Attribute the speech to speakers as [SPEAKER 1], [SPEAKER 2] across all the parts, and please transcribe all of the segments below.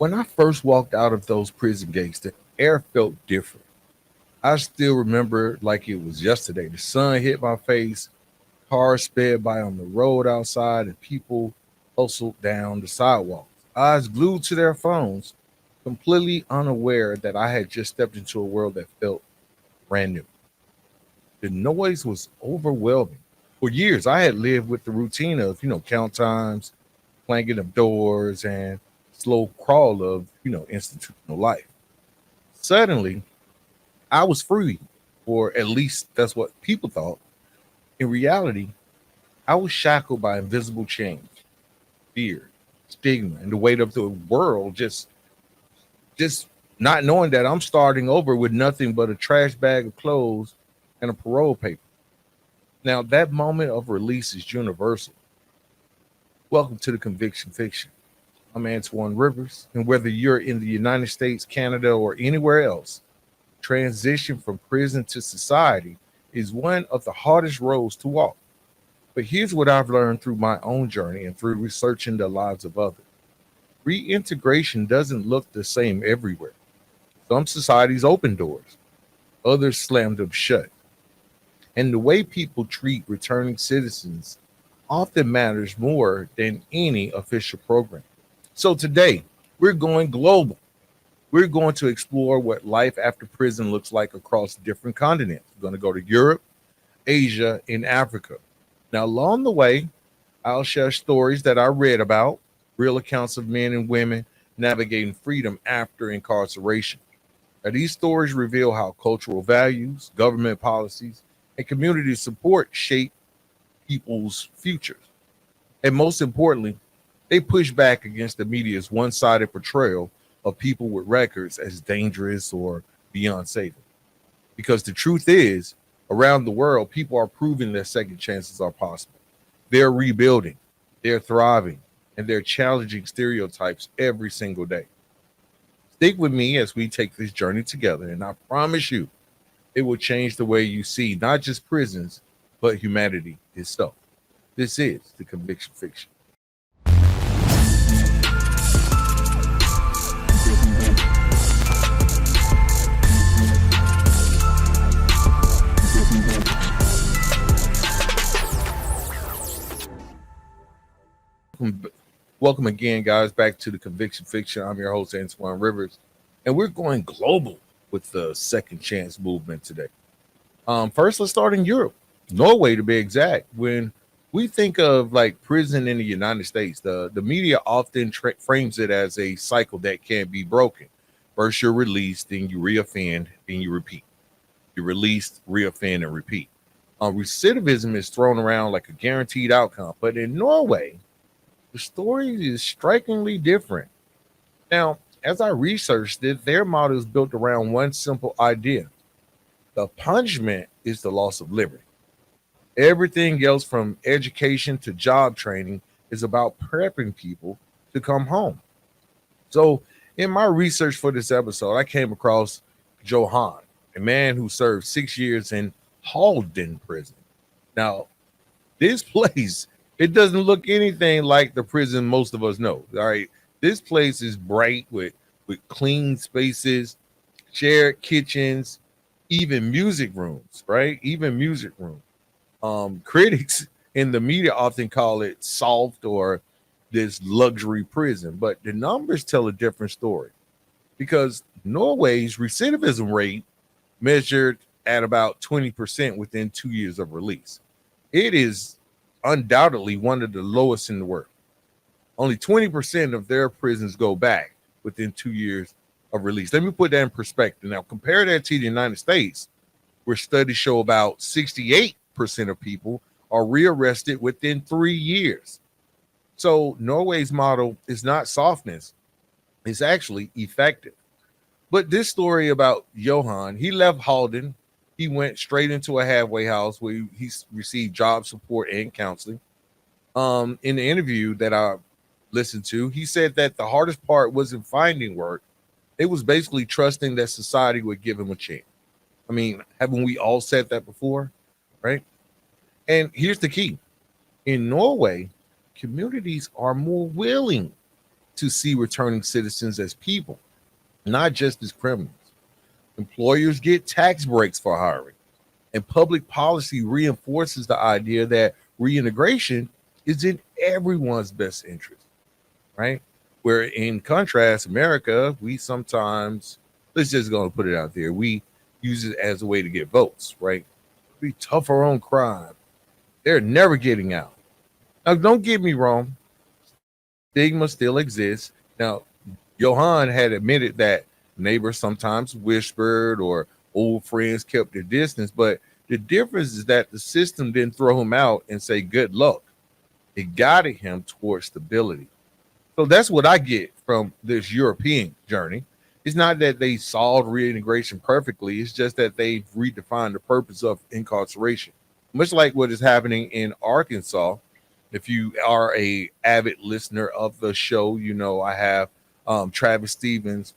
[SPEAKER 1] When I first walked out of those prison gates, the air felt different. I still remember like it was yesterday. The sun hit my face, cars sped by on the road outside, and people hustled down the sidewalks, eyes glued to their phones, completely unaware that I had just stepped into a world that felt brand new. The noise was overwhelming. For years, I had lived with the routine of, count times, clanging of doors, and slow crawl of, institutional life. Suddenly, I was free, or at least that's what people thought. In reality, I was shackled by invisible change, fear, stigma, and the weight of the world just not knowing that I'm starting over with nothing but a trash bag of clothes and a parole paper. Now that moment of release is universal. Welcome to the Conviction Fiction. I'm Antoine Rivers, and whether you're in the United States, Canada, or anywhere else, transition from prison to society is one of the hardest roads to walk. But here's what I've learned through my own journey and through researching the lives of others. Reintegration doesn't look the same everywhere. Some societies open doors, others slam them shut. And the way people treat returning citizens often matters more than any official program. So today, we're going global. We're going to explore what life after prison looks like across different continents. We're going to go to Europe, Asia, and Africa. Now, along the way, I'll share stories that I read about, real accounts of men and women navigating freedom after incarceration. Now, these stories reveal how cultural values, government policies, and community support shape people's futures. And most importantly, they push back against the media's one sided portrayal of people with records as dangerous or beyond saving. Because the truth is, around the world, people are proving that second chances are possible. They're rebuilding, they're thriving, and they're challenging stereotypes every single day. Stick with me as we take this journey together, and I promise you, it will change the way you see not just prisons, but humanity itself. This is the Conviction Fiction. Welcome, welcome again, guys, back to the Conviction Fiction. I'm your host, Antoine Rivers, and we're going global with the second chance movement today. First, let's start in Europe, Norway to be exact. When we think of like prison in the United States, the media often frames it as a cycle that can't be broken. First, you're released, then you reoffend, then you repeat. You're released, reoffend, and repeat. Recidivism is thrown around like a guaranteed outcome, but in Norway, the story is strikingly different. Now, as I researched it, their model is built around one simple idea: the punishment is the loss of liberty. Everything else from education to job training is about prepping people to come home. So, in my research for this episode, I came across Johan, a man who served 6 years in Halden prison. Now, this place, it doesn't look anything like the prison most of us know. All right. This place is bright with clean spaces, shared kitchens, even music rooms, right? Even music rooms. Critics in the media often call it soft or this luxury prison, but the numbers tell a different story because Norway's recidivism rate measured at about 20% within 2 years of release. It is undoubtedly one of the lowest in the world. Only 20% of their prisons go back within 2 years of release. Let me put that in perspective. Now, compare that to the United States, where studies show about 68% of people are rearrested within 3 years. So, Norway's model is not softness, it's actually effective. But this story about Johan, he left Halden. He went straight into a halfway house where he received job support and counseling. In the interview that I listened to, he said that the hardest part wasn't finding work. It was basically trusting that society would give him a chance. I mean, haven't we all said that before? Right. And here's the key: in Norway, communities are more willing to see returning citizens as people, not just as criminals. Employers get tax breaks for hiring, and public policy reinforces the idea that reintegration is in everyone's best interest, right? Where in contrast, America, we sometimes, let's just go and put it out there, we use it as a way to get votes, right? Be tougher on crime. They're never getting out. Now, don't get me wrong, stigma still exists. Now, Johan had admitted that neighbors sometimes whispered or old friends kept their distance, but the difference is that the system didn't throw him out and say good luck. It guided him towards stability. So that's what I get from this European journey. It's not that they solved reintegration perfectly, it's just that they've redefined the purpose of incarceration. Much like what is happening in Arkansas. If you are a avid listener of the show, you know I have Travis Stevens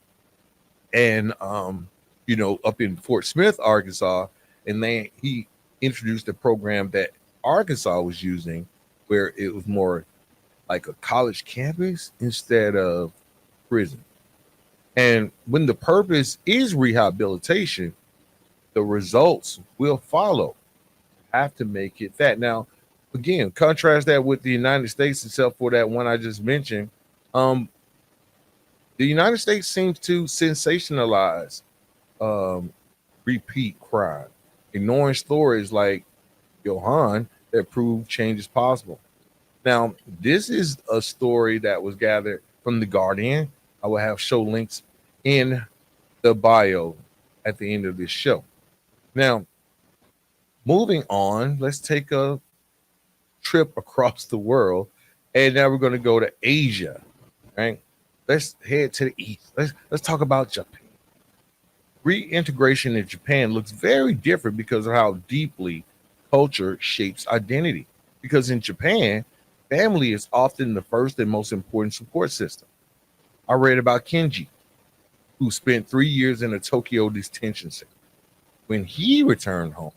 [SPEAKER 1] and up in Fort Smith, Arkansas, and he introduced a program that Arkansas was using where it was more like a college campus instead of prison. And when the purpose is rehabilitation, the results will follow. Have to make it that. Now, again, contrast that with the United States, except for that one I just mentioned. Um, the United States seems to sensationalize um, repeat crime, ignoring stories like Johan that prove change is possible. Now, this is a story that was gathered from The Guardian. I will have show links in the bio at the end of this show. Now, moving on, let's take a trip across the world. And now we're going to go to Asia, right? Let's head to the east. Let's talk about Japan. Reintegration in Japan looks very different because of how deeply culture shapes identity. Because in Japan, family is often the first and most important support system. I read about Kenji, who spent 3 years in a Tokyo detention center. When he returned home,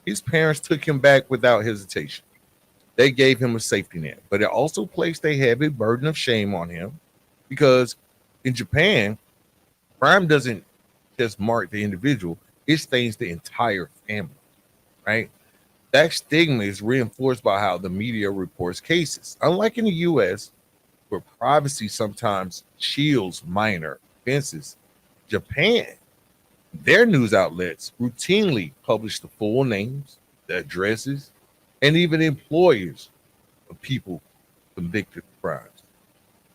[SPEAKER 1] his parents took him back without hesitation. They gave him a safety net, but it also placed a heavy burden of shame on him because in Japan, crime doesn't just mark the individual, it stains the entire family, right? That stigma is reinforced by how the media reports cases. Unlike in the US, where privacy sometimes shields minor offenses, Japan, their news outlets routinely publish the full names, the addresses, and even employers of people convicted of crimes.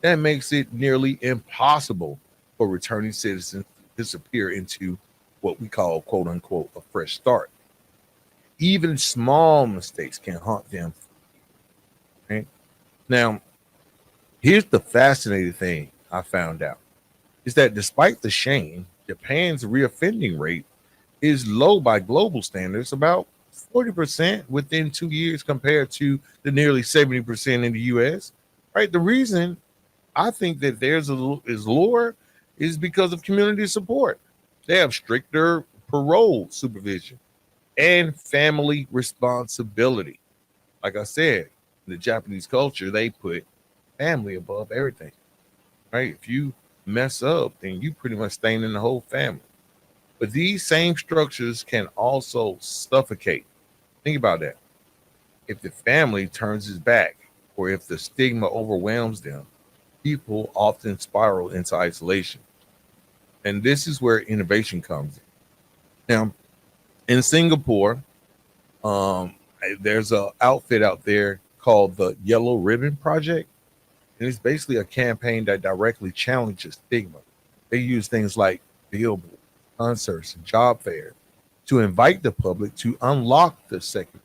[SPEAKER 1] That makes it nearly impossible for returning citizens to disappear into what we call, quote unquote, a fresh start. Even small mistakes can haunt them. Right? Now, here's the fascinating thing I found out is that despite the shame, Japan's reoffending rate is low by global standards, about 40% within 2 years compared to the nearly 70% in the US. Right? The reason I think that theirs is lower is because of community support. They have stricter parole supervision and family responsibility. Like I said, in the Japanese culture, they put family above everything. Right? If you mess up, then you pretty much stain in the whole family. But these same structures can also suffocate. Think about that. If the family turns its back or if the stigma overwhelms them, people often spiral into isolation. And this is where innovation comes in. Now, in Singapore, um, there's an outfit out there called the Yellow Ribbon Project. And it's basically a campaign that directly challenges stigma. They use things like billboards, concerts, and job fairs to invite the public to unlock the second,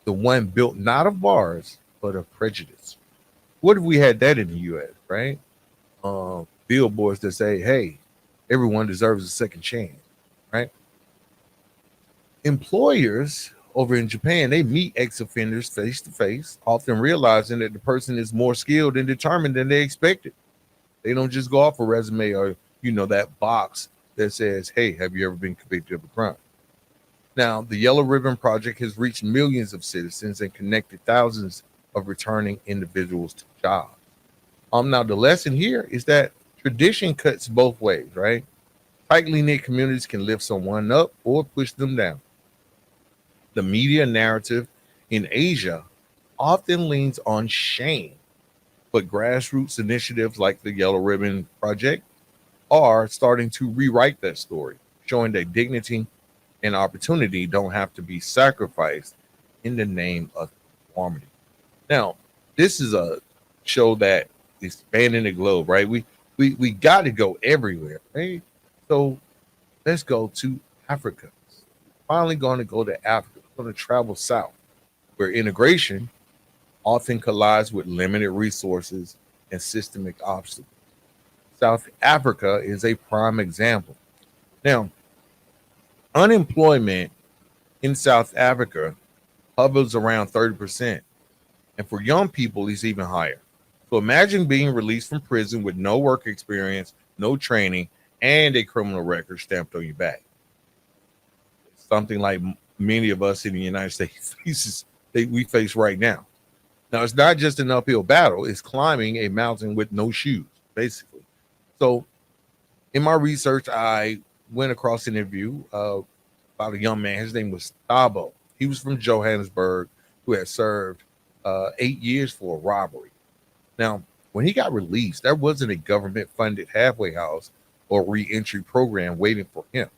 [SPEAKER 1] the one built not of bars, but of prejudice. What if we had that in the US, right? Billboards that say, hey, everyone deserves a second chance, right? Employers over in Japan, they meet ex-offenders face to face, often realizing that the person is more skilled and determined than they expected. They don't just go off a resume or, that box that says, hey, have you ever been convicted of a crime? Now, the Yellow Ribbon Project has reached millions of citizens and connected thousands of returning individuals to jobs. Now the lesson here is that tradition cuts both ways, right? Tightly knit communities can lift someone up or push them down. The media narrative in Asia often leans on shame, but grassroots initiatives like the Yellow Ribbon Project are starting to rewrite that story, showing that dignity and opportunity don't have to be sacrificed in the name of conformity. Now, this is a show that is spanning the globe, right? We got to go everywhere, right? So let's go to Africa. Finally, going to go to Africa. We're going to travel south, where integration often collides with limited resources and systemic obstacles. South Africa is a prime example. Now, unemployment in South Africa hovers around 30%. And for young people, it's even higher. So imagine being released from prison with no work experience, no training, and a criminal record stamped on your back. Something like many of us in the United States faces, we face right now. Now, it's not just an uphill battle, it's climbing a mountain with no shoes, basically. So in my research, I went across an interview about a young man. His name was Thabo. He was from Johannesburg, who had served 8 years for a robbery. Now, when he got released, there wasn't a government funded halfway house or reentry program waiting for him.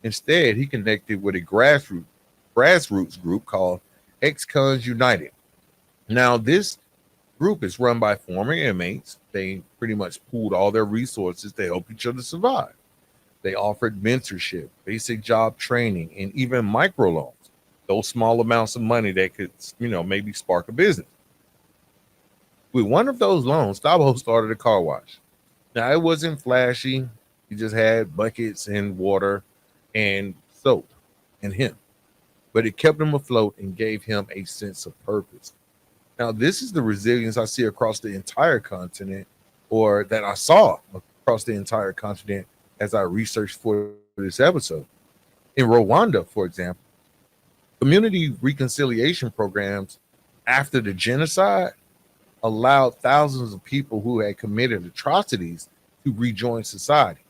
[SPEAKER 1] Instead, he connected with a grassroots group called Ex-Cons United. Now, this group is run by former inmates. They pretty much pooled all their resources to help each other survive. They offered mentorship, basic job training, and even microloans. Those small amounts of money that could, maybe spark a business. With one of those loans, Stabo started a car wash. Now, it wasn't flashy. He just had buckets and water and soap and him. But it kept him afloat and gave him a sense of purpose. Now, this is the resilience I see across the entire continent, or that I saw across the entire continent as I researched for this episode. In Rwanda, for example, community reconciliation programs after the genocide allowed thousands of people who had committed atrocities to rejoin society.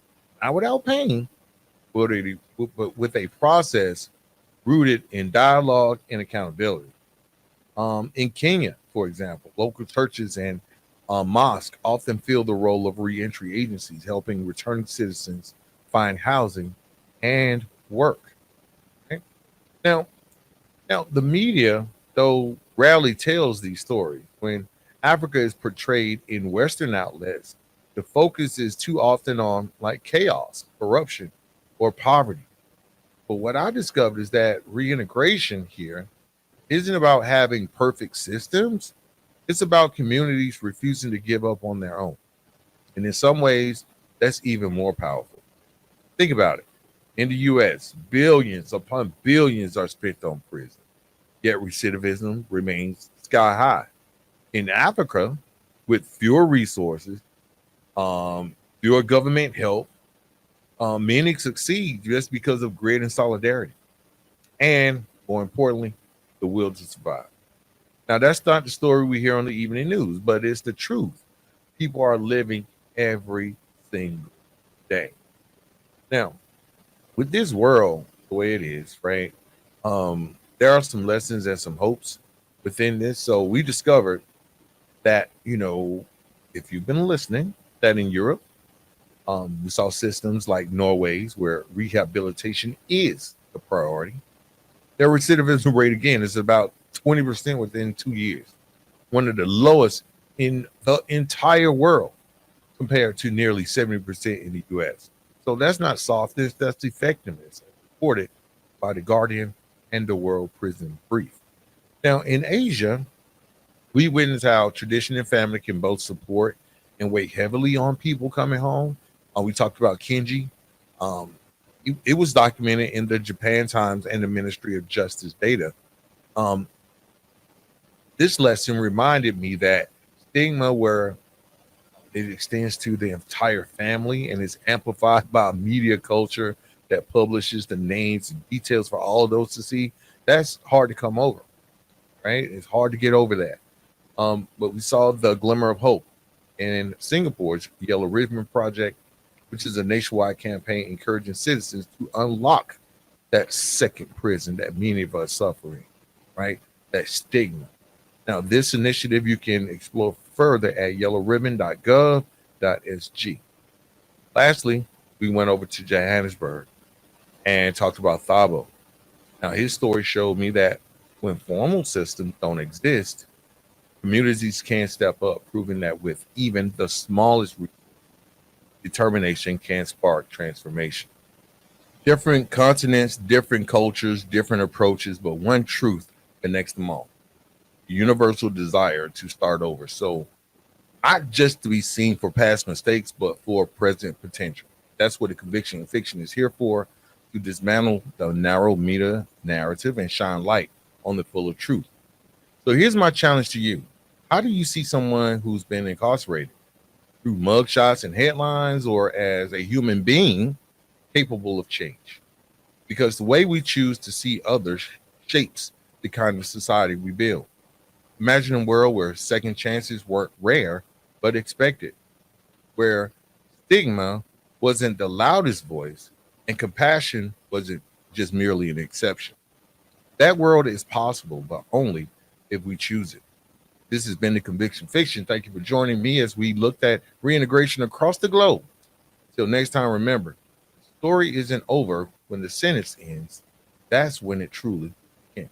[SPEAKER 1] Not without pain, but with a process rooted in dialogue and accountability. In Kenya, for example, local churches and mosques often fill the role of reentry agencies, helping returning citizens find housing and work. Okay? Now, now the media, though, rarely tells these stories. When Africa is portrayed in Western outlets, the focus is too often on like chaos, corruption, or poverty. But what I discovered is that reintegration here isn't about having perfect systems. It's about communities refusing to give up on their own. And in some ways, that's even more powerful. Think about it. In the US, billions upon billions are spent on prison, yet recidivism remains sky high. In Africa, with fewer resources, fewer government help, many succeed just because of grit and solidarity. And more importantly, the will to survive. Now, that's not the story we hear on the evening news, but it's the truth. People are living every single day. Now, with this world the way it is, right? There are some lessons and some hopes within this. So we discovered that, if you've been listening, that in Europe, we saw systems like Norway's where rehabilitation is the priority. Their recidivism rate again is about 20% within 2 years, one of the lowest in the entire world compared to nearly 70% in the US. So that's not softness, that's effectiveness, reported by The Guardian and the World Prison Brief. Now, in Asia, we witness how tradition and family can both support and weigh heavily on people coming home. We talked about Kenji. It was documented in the Japan Times and the Ministry of Justice data. Um, this lesson reminded me that stigma, where it extends to the entire family and is amplified by a media culture that publishes the names and details for all of those to see, that's hard to come over, right? It's hard to get over that. But we saw the glimmer of hope. and Singapore's Yellow Ribbon Project, which is a nationwide campaign encouraging citizens to unlock that second prison that many of us suffering, right? That stigma. Now, this initiative you can explore further at yellowribbon.gov.sg. Lastly, we went over to Johannesburg and talked about Thabo. Now, his story showed me that when formal systems don't exist, communities can step up, proving that with even the smallest determination can spark transformation. Different continents, different cultures, different approaches, but one truth connects them all: the universal desire to start over. So, not just to be seen for past mistakes, but for present potential. That's what a conviction and fiction is here for, to dismantle the narrow meta narrative and shine light on the fuller truth. So here's my challenge to you. How do you see someone who's been incarcerated? Through mugshots and headlines, or as a human being capable of change? Because the way we choose to see others shapes the kind of society we build. Imagine a world where second chances weren't rare, but expected, where stigma wasn't the loudest voice and compassion wasn't just merely an exception. That world is possible, but only if we choose it. This has been the Conviction Fiction. Thank you for joining me as we looked at reintegration across the globe. Till next time, remember, the story isn't over when the sentence ends. That's when it truly ends.